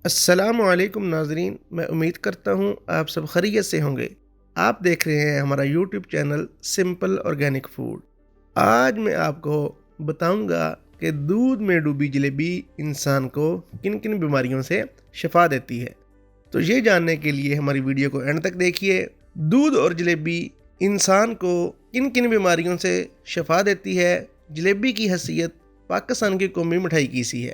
السلام علیکم ناظرین، میں امید کرتا ہوں آپ سب خیریت سے ہوں گے۔ آپ دیکھ رہے ہیں ہمارا YouTube channel simple organic food. آج میں آپ کو بتاؤں گا کہ دودھ میں ڈوبی جلیبی انسان کو کن کن بیماریوں سے شفا دیتی ہے۔ تو یہ جاننے کے لیے ہماری ویڈیو کو اینڈ تک دیکھیے۔ دودھ اور جلیبی انسان کو کن کن بیماریوں سے شفا دیتی ہے۔ جلیبی کی حیثیت پاکستان کی قومی مٹھائی کی سی ہے۔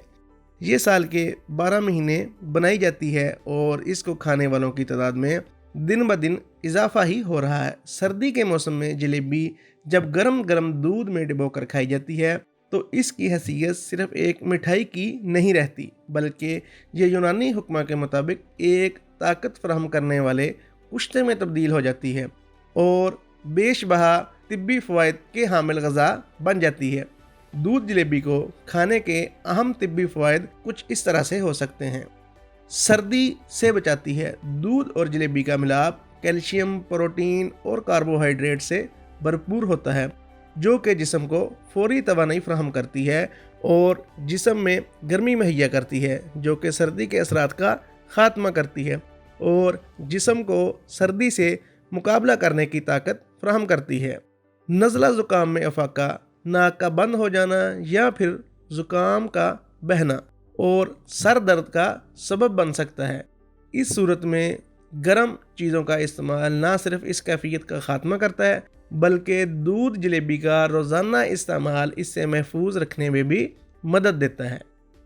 یہ سال کے 12 مہینے بنائی جاتی ہے اور اس کو کھانے والوں کی تعداد میں دن بدن اضافہ ہی ہو رہا ہے۔ سردی کے موسم میں جلیبی جب گرم گرم دودھ میں ڈبو کر کھائی جاتی ہے تو اس کی حیثیت صرف ایک مٹھائی کی نہیں رہتی، بلکہ یہ یونانی حکمہ کے مطابق ایک طاقت فراہم کرنے والے کشتے میں تبدیل ہو جاتی ہے اور بیش بہا طبی فوائد کے حامل غذا بن جاتی ہے۔ دودھ جلیبی کو کھانے کے اہم طبی فوائد کچھ اس طرح سے ہو سکتے ہیں۔ سردی سے بچاتی ہے۔ دودھ اور جلیبی کا ملاپ کیلشیم، پروٹین اور کاربوہائیڈریٹ سے بھرپور ہوتا ہے، جو کہ جسم کو فوری توانائی فراہم کرتی ہے اور جسم میں گرمی مہیا کرتی ہے، جو کہ سردی کے اثرات کا خاتمہ کرتی ہے اور جسم کو سردی سے مقابلہ کرنے کی طاقت فراہم کرتی ہے۔ نزلہ زکام میں افاقہ، ناک کا بند ہو جانا یا پھر زکام کا بہنا اور سر درد کا سبب بن سکتا ہے۔ اس صورت میں گرم چیزوں کا استعمال نہ صرف اس کیفیت کا خاتمہ کرتا ہے بلکہ دودھ جلیبی کا روزانہ استعمال اس سے محفوظ رکھنے میں بھی مدد دیتا ہے۔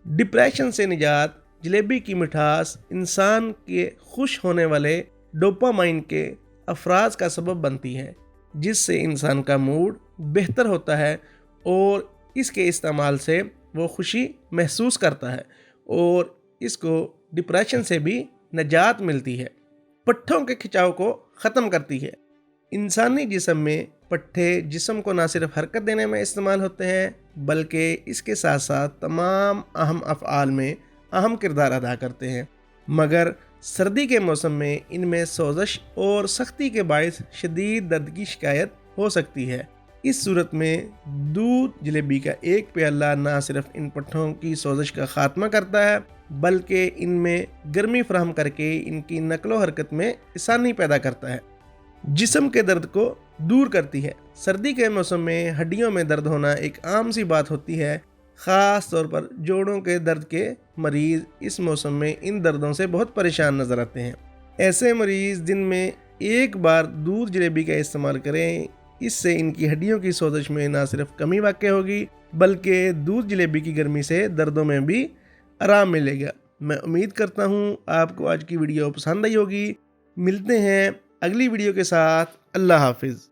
ڈپریشن سے نجات، جلیبی کی مٹھاس انسان کے خوش ہونے والے ڈوپامائن کے افراز کا سبب بنتی ہے، جس سے انسان کا موڈ بہتر ہوتا ہے اور اس کے استعمال سے وہ خوشی محسوس کرتا ہے اور اس کو ڈپریشن سے بھی نجات ملتی ہے۔ پٹھوں کے کھچاؤ کو ختم کرتی ہے۔ انسانی جسم میں پٹھے جسم کو نہ صرف حرکت دینے میں استعمال ہوتے ہیں بلکہ اس کے ساتھ ساتھ تمام اہم افعال میں اہم کردار ادا کرتے ہیں، مگر سردی کے موسم میں ان میں سوزش اور سختی کے باعث شدید درد کی شکایت ہو سکتی ہے۔ اس صورت میں دودھ جلیبی کا ایک پیالہ نہ صرف ان پٹھوں کی سوزش کا خاتمہ کرتا ہے بلکہ ان میں گرمی فراہم کر کے ان کی نقل و حرکت میں آسانی پیدا کرتا ہے۔ جسم کے درد کو دور کرتی ہے۔ سردی کے موسم میں ہڈیوں میں درد ہونا ایک عام سی بات ہوتی ہے، خاص طور پر جوڑوں کے درد کے مریض اس موسم میں ان دردوں سے بہت پریشان نظر آتے ہیں۔ ایسے مریض دن میں ایک بار دودھ جلیبی کا استعمال کریں، اس سے ان کی ہڈیوں کی سوزش میں نہ صرف کمی واقع ہوگی بلکہ دودھ جلیبی کی گرمی سے دردوں میں بھی آرام ملے گا۔ میں امید کرتا ہوں آپ کو آج کی ویڈیو پسند آئی ہوگی۔ ملتے ہیں اگلی ویڈیو کے ساتھ۔ اللہ حافظ۔